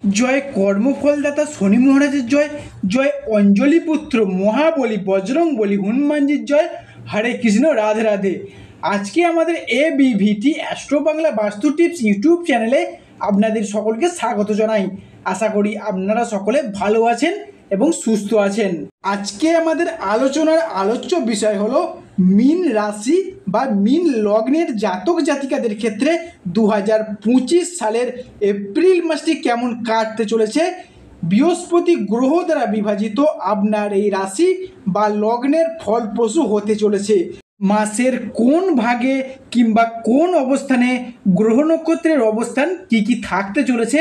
জয় কর্মফলদাতা শনি মহারাজের জয়। জয় অঞ্জলি পুত্র মহাবলী বজরং বলী হনুমানজির জয়। হরে কৃষ্ণ, রাধে রাধে। আজকে আমাদের ABVT অ্যাস্ট্রো বাংলা বাস্তু টিপস ইউটিউব চ্যানেলে আপনাদের সকলকে স্বাগত জানাই। আশা করি আপনারা সকলে ভালো আছেন এবং সুস্থ আছেন। আজকে আমাদের আলোচনার আলোচ্য বিষয় হলো মীন রাশি বা মীন লগ্নের জাতক জাতিকাদের ক্ষেত্রে 2025 সালের এপ্রিল মাসটি কেমন কাটতে চলেছে। বৃহস্পতি গ্রহ দ্বারা বিভাজিত আপনার এই রাশি বা লগ্নের ফলপ্রসূ হতে চলেছে। মাসের কোন ভাগে কিংবা কোন অবস্থানে গ্রহ নক্ষত্রের অবস্থান কি থাকতে চলেছে,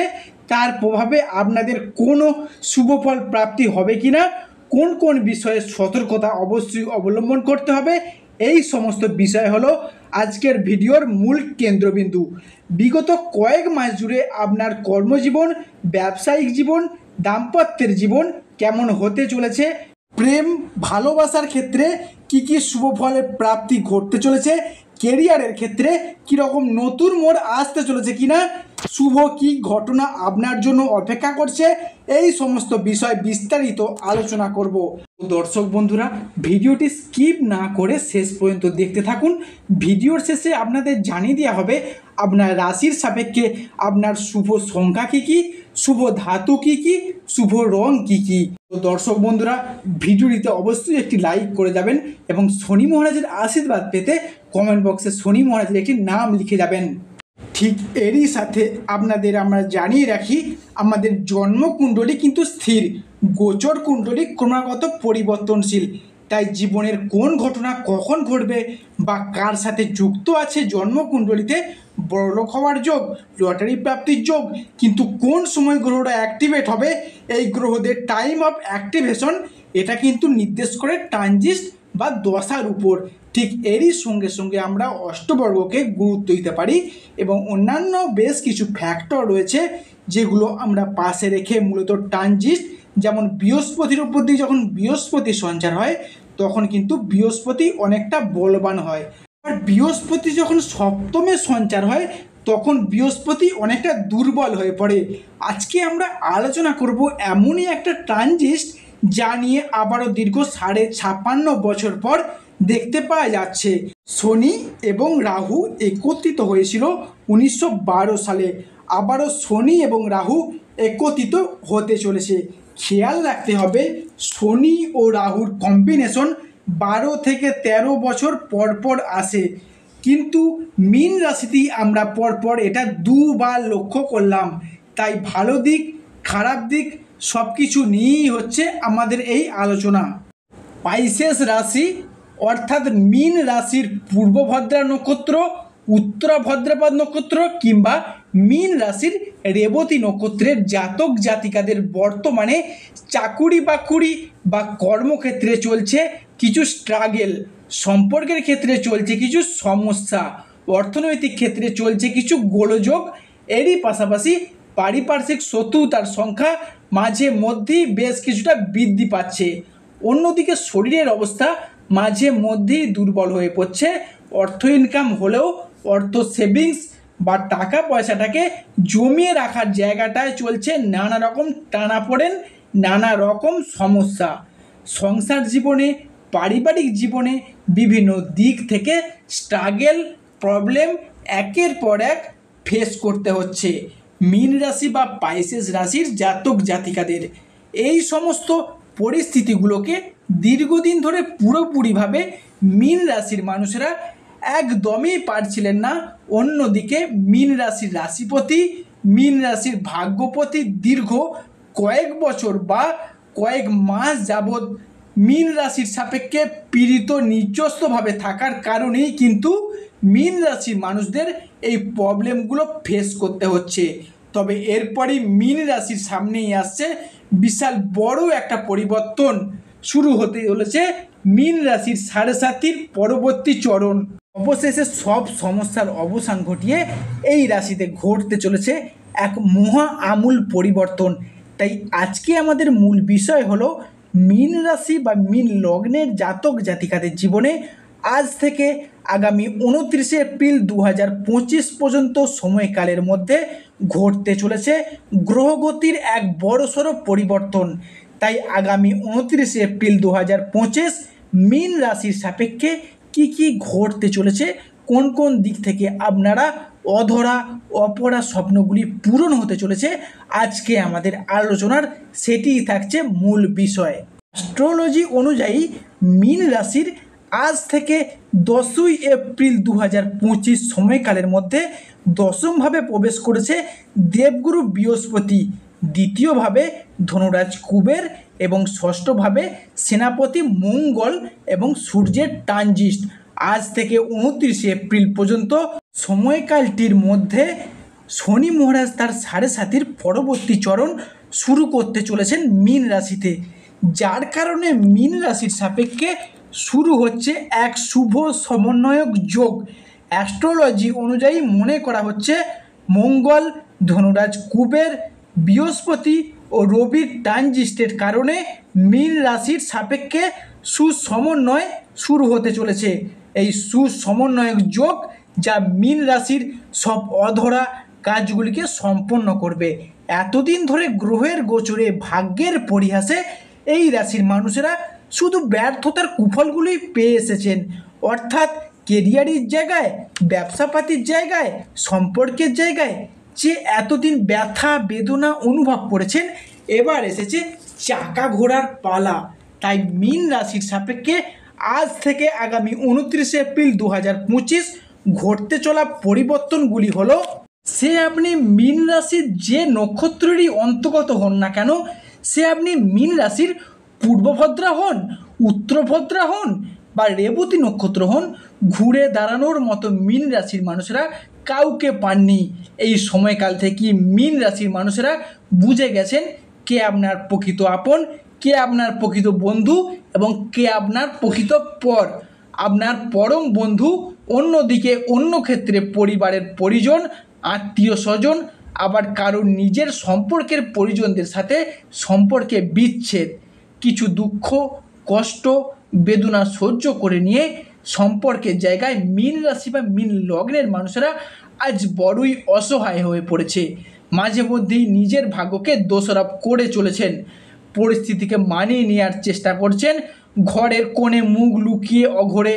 তার প্রভাবে আপনাদের কোনো শুভফল প্রাপ্তি হবে কিনা, কোন কোন বিষয়ে সতর্কতা অবশ্যই অবলম্বন করতে হবে, এই সমস্ত বিষয় হলো আজকের ভিডিওর মূল কেন্দ্রবিন্দু। বিগত কয়েক মাস জুড়ে আপনার কর্মজীবন, ব্যবসায়িক জীবন, দাম্পত্যের জীবন কেমন হতে চলেছে, প্রেম ভালোবাসার ক্ষেত্রে কি শুভ ফলের প্রাপ্তি ঘটতে চলেছে, কেরিয়ারের ক্ষেত্রে কীরকম নতুন মোড় আসতে চলেছে কিনা, শুভ কি ঘটনা আপনার জন্য অপেক্ষা করছে, এই সমস্ত বিষয় বিস্তারিত আলোচনা করব। দর্শক বন্ধুরা, ভিডিওটি স্কিপ না করে শেষ পর্যন্ত দেখতে থাকুন। ভিডিওর শেষে আপনাদের জানিয়ে দেওয়া হবে আপনার রাশির সাপেক্ষে আপনার শুভ সংখ্যা কী, শুভ ধাতু কী, শুভ রং কী। তো দর্শক বন্ধুরা, ভিডিওটিতে অবশ্যই একটি লাইক করে যাবেন এবং শনি মহারাজের আশীর্বাদ পেতে কমেন্ট বক্সে শনি মহারাজের একটি নাম লিখে যাবেন। ঠিক এরই সাথে আপনাদের আমরা জানিয়ে রাখি, আমাদের জন্মকুণ্ডলী কিন্তু স্থির, গোচর কুণ্ডলী ক্রমাগত পরিবর্তনশীল। তাই জীবনের কোন ঘটনা কখন ঘটবে বা কার সাথে যুক্ত আছে জন্মকুণ্ডলীতে বড়লোক হওয়ার যোগ, লটারি প্রাপ্তির যোগ, কিন্তু কোন সময় গ্রহটা অ্যাক্টিভেট হবে, এই গ্রহদের টাইম অফ অ্যাক্টিভেশন এটা কিন্তু নির্দেশ করে ট্রানজিট বা দশার উপর। ঠিক এরই সঙ্গে সঙ্গে আমরা অষ্টবর্গকে গুরুত্ব দিতে পারি এবং অন্যান্য বেশ কিছু ফ্যাক্টর রয়েছে যেগুলো আমরা পাশে রেখে মূলত ট্রানজিট, যেমন বৃহস্পতির উপর দিয়ে যখন বৃহস্পতি সঞ্চার হয় তখন কিন্তু বৃহস্পতি অনেকটা বলবান হয়, আর বৃহস্পতি যখন সপ্তমে সঞ্চার হয় তখন বৃহস্পতি অনেকটা দুর্বল হয়ে পড়ে। আজকে আমরা আলোচনা করব এমনই একটা ট্রানজিট যা নিয়ে আবারও দীর্ঘ 56.5 বছর পর দেখতে পাওয়া যাচ্ছে। শনি এবং রাহু একত্রিত হয়েছিল 1912 সালে, আবারও শনি এবং রাহু একত্রিত হতে চলেছে। খেয়াল রাখতে হবে, শনি ও রাহুর কম্বিনেশন 12 থেকে 13 বছর পর আসে, কিন্তু মীন রাশিতেই আমরা পরপর এটা দুবার লক্ষ্য করলাম। তাই ভালো দিক খারাপ দিক সব কিছু নিয়েই হচ্ছে আমাদের এই আলোচনা। পাইসেস রাশি অর্থাৎ মীন রাশির পূর্বভদ্রা নক্ষত্র, উত্তরা ভদ্রাপদ নক্ষত্র কিংবা মীন রাশির রেবতী নক্ষত্রের জাতক জাতিকাদের বর্তমানে চাকুরি বাকুরি বা কর্মক্ষেত্রে চলছে কিছু স্ট্রাগেল, সম্পর্কের ক্ষেত্রে চলছে কিছু সমস্যা, অর্থনৈতিক ক্ষেত্রে চলছে কিছু গোলযোগ। এরই পাশাপাশি পারিপার্শ্বিক শত্রুতার সংখ্যা মাঝে মধ্যেই বেশ কিছুটা বৃদ্ধি পাচ্ছে। অন্যদিকে শরীরের অবস্থা মাঝে মধ্যেই দুর্বল হয়ে পড়ছে। অর্থ ইনকাম হলেও অর্থ সেভিংস বা টাকা পয়সাটাকে জমিয়ে রাখার জায়গাটায় চলছে নানা রকম টানাপোড়েন, নানা রকম সমস্যা। সংসার জীবনে, পারিবারিক জীবনে বিভিন্ন দিক থেকে স্ট্রাগেল, প্রবলেম একের পর এক ফেস করতে হচ্ছে মীন রাশি বা পাইসেস রাশির জাতক জাতিকাদের। এই সমস্ত পরিস্থিতিগুলোকে দীর্ঘদিন ধরে পুরোপুরিভাবে মীন রাশির মানুষেরা একদমই পারছিলেন না। অন্যদিকে মীন রাশির রাশিপতি, মীন রাশির ভাগ্যপতি দীর্ঘ কয়েক বছর বা কয়েক মাস যাবৎ মীন রাশির সাপেক্ষে পীড়িত নিজস্বভাবে থাকার কারণেই কিন্তু মীন রাশির মানুষদের এই প্রবলেমগুলো ফেস করতে হচ্ছে। তবে এরপরই মীন রাশির সামনেই আসছে বিশাল বড় একটা পরিবর্তন শুরু হতে চলেছে মীন রাশির 7.5 পরবর্তী চরণ। অবশেষে সব সমস্যার অবসান ঘটিয়ে এই রাশিতে ঘটতে চলেছে এক মহা আমূল পরিবর্তন। তাই আজকে আমাদের মূল বিষয় হলো মীন রাশি বা মীন লগ্নের জাতক জাতিকাদের জীবনে আজ থেকে আগামী 29 এপ্রিল 2025 পর্যন্ত সময়কালের মধ্যে ঘটতে চলেছে গ্রহগতির এক বড়সড় পরিবর্তন। তাই আগামী 29 এপ্রিল 2025 মীন রাশির সাপেক্ষে কি কি ঘটতে চলেছে, কোন কোন দিক থেকে আপনারা অধরা অপরা স্বপ্নগুলি পূরণ হতে চলেছে, আজকে আমাদের আলোচনার সেটিই থাকছে মূল বিষয়। অ্যাস্ট্রোলজি অনুযায়ী মীন রাশির আজ থেকে 10 এপ্রিল 2025 সময়কালের মধ্যে দশমভাবে প্রবেশ করেছে দেবগুরু বৃহস্পতি, দ্বিতীয়ভাবে ধনুরাজ কুবের এবং ষষ্ঠভাবে সেনাপতি মঙ্গল এবং সূর্যের ট্রানজিট। আজ থেকে 29 এপ্রিল পর্যন্ত সময়কালটির মধ্যে শনি মহারাজ তার 7.5 পরবর্তী চরণ শুরু করতে চলেছেন মীন রাশিতে, যার কারণে মীন রাশির সাপেক্ষে শুরু হচ্ছে এক শুভ সমন্বয়ক যোগ। অ্যাস্ট্রোলজি অনুযায়ী মনে করা হচ্ছে মঙ্গল, ধনুরাজ কুবের, বৃহস্পতি ও রবির ট্রানজিটের কারণে মীন রাশির সাপেক্ষে সুসমন্বয় শুরু হতে চলেছে। এই সুসমন্বয়ক যোগ যা মীন রাশির সব অধরা কাজগুলিকে সম্পন্ন করবে। এতদিন ধরে গ্রহের গোচরে ভাগ্যের পরিহাসে এই রাশির মানুষেরা শুধু ব্যর্থতার কুফলগুলি পেয়ে এসেছেন, অর্থাৎ কেরিয়ারের জায়গায়, ব্যবসাপাতির জায়গায়, সম্পর্কের জায়গায় যে এতদিন ব্যথা বেদনা অনুভব করেছেন, এবার এসেছে চাকা ঘোরার পালা। তাই মীন রাশির সাপেক্ষে আজ থেকে আগামী 29 এপ্রিল 2025 ঘটতে চলা পরিবর্তনগুলি হলো, সে আপনি মীন রাশির যে নক্ষত্রেরই অন্তর্গত হন না কেন, সে আপনি মীন রাশির পূর্বভদ্রা হন, উত্তরভদ্রা হন বা রেবতী নক্ষত্র হন, ঘুরে দাঁড়ানোর মতো মীন রাশির মানুষেরা কাউকে পাননি। এই সময়কাল থেকে মীন রাশির মানুষেরা বুঝে গেছেন কে আপনার প্রকৃত আপন, কে আপনার প্রকৃত বন্ধু এবং কে আপনার প্রকৃত পর। আপনার পরম বন্ধু, অন্যদিকে অন্য ক্ষেত্রে পরিবারের পরিজন, আত্মীয় স্বজন, আবার কারোর নিজের সম্পর্কের পরিজনদের সাথে সম্পর্কে বিচ্ছেদ, কিছু দুঃখ কষ্ট বেদনা সহ্য করে নিয়ে সম্পর্কের জায়গায় মীন রাশি বা মীন লগ্নের মানুষেরা আজ বড়ই অসহায় হয়ে পড়েছে। মাঝে মধ্যেই নিজের ভাগ্যকে দোষারোপ করে চলেছেন, পরিস্থিতিকে মানিয়ে নেওয়ার চেষ্টা করছেন, ঘরের কোণে মুখ লুকিয়ে অঘরে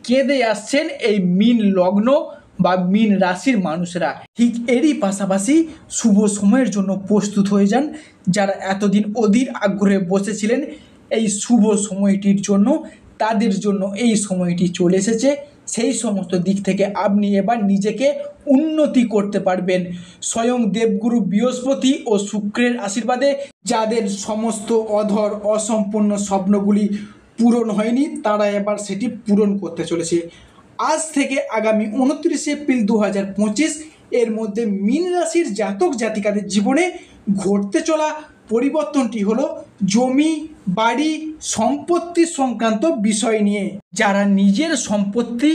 কেঁদে আসছেন এই মীন লগ্ন বা মীন রাশির মানুষেরা। ঠিক এরই পাশাপাশি শুভ সময়ের জন্য প্রস্তুত হয়ে যান। যারা এতদিন অধীর আগ্রহে বসেছিলেন এই শুভ সময়টির জন্য, তাদের জন্য এই সময়টি চলে এসেছে। সেই সমস্ত দিক থেকে আপনি এবার নিজেকে উন্নতি করতে পারবেন। স্বয়ং দেবগুরু বৃহস্পতি ও শুক্রের আশীর্বাদে যাদের সমস্ত অধর অসম্পূর্ণ স্বপ্নগুলি পূরণ হয়নি, তারা এবার সেটি পূরণ করতে চলেছে। আজ থেকে আগামী 29 এপ্রিল 2025 এর মধ্যে মীন রাশির জাতক জাতিকাদের জীবনে ঘটতে চলা পরিবর্তনটি হলো জমি বাড়ি সম্পত্তি সংক্রান্ত বিষয় নিয়ে। যারা নিজের সম্পত্তি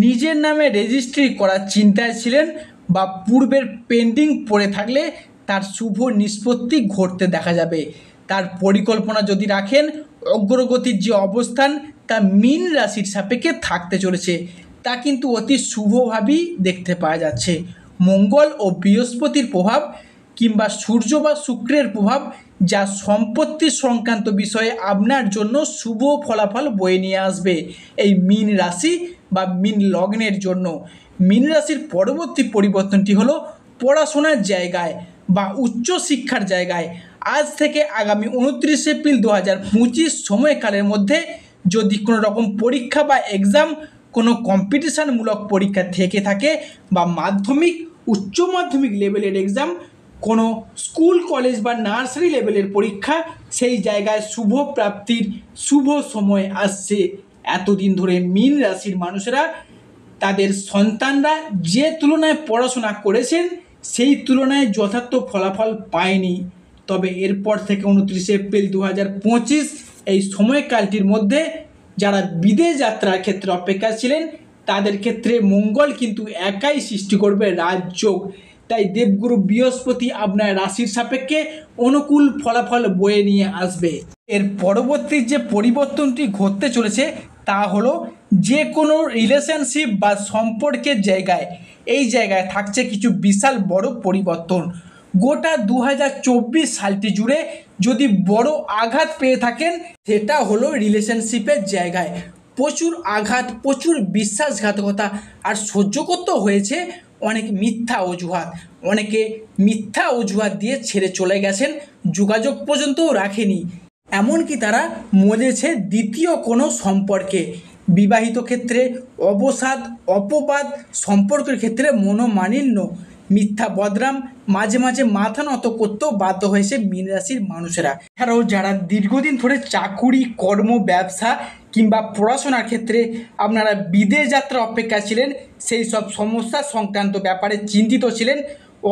নিজের নামে রেজিস্ট্রি করার চিন্তায় ছিলেন বা পূর্বের পেন্ডিং পড়ে থাকলে তার শুভ নিষ্পত্তি ঘটতে দেখা যাবে। তার পরিকল্পনা যদি রাখেন, অগ্রগতির যে অবস্থান তা মীন রাশির সাপেক্ষে থাকতে চলেছে, তা কিন্তু অতি শুভভাবেই দেখতে পাওয়া যাচ্ছে। মঙ্গল ও বৃহস্পতির প্রভাব কিংবা সূর্য বা শুক্রের প্রভাব যা সম্পত্তি সংক্রান্ত বিষয়ে আপনার জন্য শুভ ফলাফল বয়ে নিয়ে আসবে এই মীন রাশি বা মীন লগ্নের জন্য। মীন রাশির পরবর্তী পরিবর্তনটি হলো পড়াশোনার জায়গায় বা উচ্চশিক্ষার জায়গায়। আজ থেকে আগামী 29 এপ্রিল 2025 সময়কালের মধ্যে যদি কোনো রকম পরীক্ষা বা এক্সাম, কোনো কম্পিটিশানমূলক পরীক্ষা থেকে থাকে বা মাধ্যমিক উচ্চ মাধ্যমিক লেভেলের এক্সাম, কোনো স্কুল কলেজ বা নার্সারি লেভেলের পরীক্ষা, সেই জায়গায় শুভ প্রাপ্তির শুভ সময় আসছে। এতদিন ধরে মীন রাশির মানুষেরা তাদের সন্তানরা যে তুলনায় পড়াশোনা করেছেন সেই তুলনায় যথার্থ ফলাফল পায়নি। তবে এরপর থেকে 29 এপ্রিল 2025 এই সময়কালটির মধ্যে যারা বিদেশ যাত্রার ক্ষেত্রে অপেক্ষা ছিলেন তাদের ক্ষেত্রে মঙ্গল কিন্তু একাই সৃষ্টি করবে রাজযোগ। তাই দেবগুরু বৃহস্পতি আপনার রাশির সাপেক্ষে অনুকূল ফলাফল বয়ে নিয়ে আসবে। এর পরবর্তী যে পরিবর্তনটি ঘটতে চলেছে তা হলো যে কোনো রিলেশনশিপ বা সম্পর্কের জায়গায় এই জায়গায় থাকছে কিছু বিশাল বড় পরিবর্তন। গোটা 2024 সালটি জুড়ে যদি বড় আঘাত পেয়ে থাকেন সেটা হলো রিলেশনশিপের জায়গায়। প্রচুর আঘাত, প্রচুর বিশ্বাসঘাতকতা, আর সহ্য করতে হয়েছে অনেক মিথ্যা অজুহাত। অনেকে মিথ্যা অজুহাত দিয়ে ছেড়ে চলে গেছেন, যোগাযোগ পর্যন্তও রাখেনি, এমনকি তারা মজেছে দ্বিতীয় কোনো সম্পর্কে। বিবাহিত ক্ষেত্রে অবসাদ, অপবাদ, সম্পর্কের ক্ষেত্রে মনোমালিন্য, মিথ্যা বদনাম, মাঝে মাঝে মাথা নত করতেও বাধ্য হয়েছে মীন রাশির মানুষেরা। এছাড়াও যারা দীর্ঘদিন ধরে চাকুরি, কর্ম, ব্যবসা কিংবা পড়াশোনার ক্ষেত্রে আপনারা বিদেশ যাত্রা অপেক্ষা ছিলেন, সেই সব সমস্যা সংক্রান্ত ব্যাপারে চিন্তিত ছিলেন,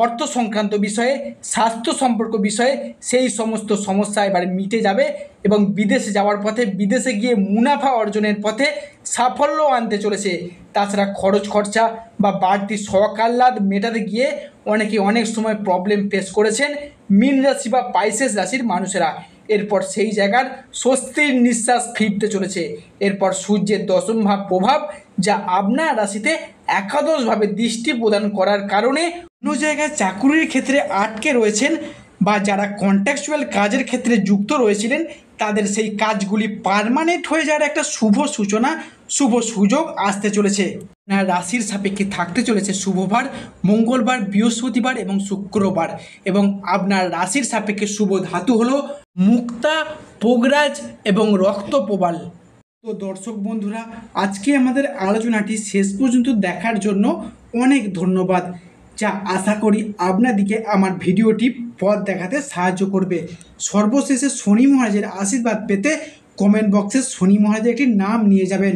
অর্থ সংক্রান্ত বিষয়ে, স্বাস্থ্য সম্পর্ক বিষয়ে, সেই সমস্ত সমস্যা এবার মিটে যাবে এবং বিদেশে যাওয়ার পথে, বিদেশে গিয়ে মুনাফা অর্জনের পথে সাফল্য আনতে চলেছে। তাছাড়া খরচ খরচা বা বাড়তি শখ আহ্লাদ মেটাতে গিয়ে অনেকে অনেক সময় প্রবলেম ফেস করেছেন মীন রাশি বা পাইসেস রাশির মানুষেরা। এরপর সেই জায়গার স্বস্তির নিঃশ্বাস ফিরতে চলেছে। এরপর সূর্যের দশম ভাব প্রভাব, যা আপনার রাশিতে একাদশভাবে দৃষ্টি প্রদান করার কারণে অন্য জায়গায় চাকুরির ক্ষেত্রে আটকে রয়েছেন বা যারা কন্ট্রাকচুয়াল কাজের ক্ষেত্রে যুক্ত রয়েছিলেন, তাদের সেই কাজগুলি পার্মানেন্ট হয়ে যাওয়ার একটা শুভ সূচনা, শুভ সুযোগ আসতে চলেছে। আপনার রাশির সাপেক্ষে থাকতে চলেছে শুভবার মঙ্গলবার, বৃহস্পতিবার এবং শুক্রবার, এবং আপনার রাশির সাপেক্ষে শুভ ধাতু হলো মুক্তা, পোগরাজ এবং রক্তপ্রবাল। তো দর্শক বন্ধুরা, আজকে আমাদের আলোচনাটি শেষ পর্যন্ত দেখার জন্য অনেক ধন্যবাদ, যা আশা করি আপনাদিকে আমার ভিডিওটি পথ দেখাতে সাহায্য করবে। সর্বশেষে শনি মহারাজের আশীর্বাদ পেতে কমেন্ট বক্সে শনি মহারাজের একটি নাম নিয়ে যাবেন।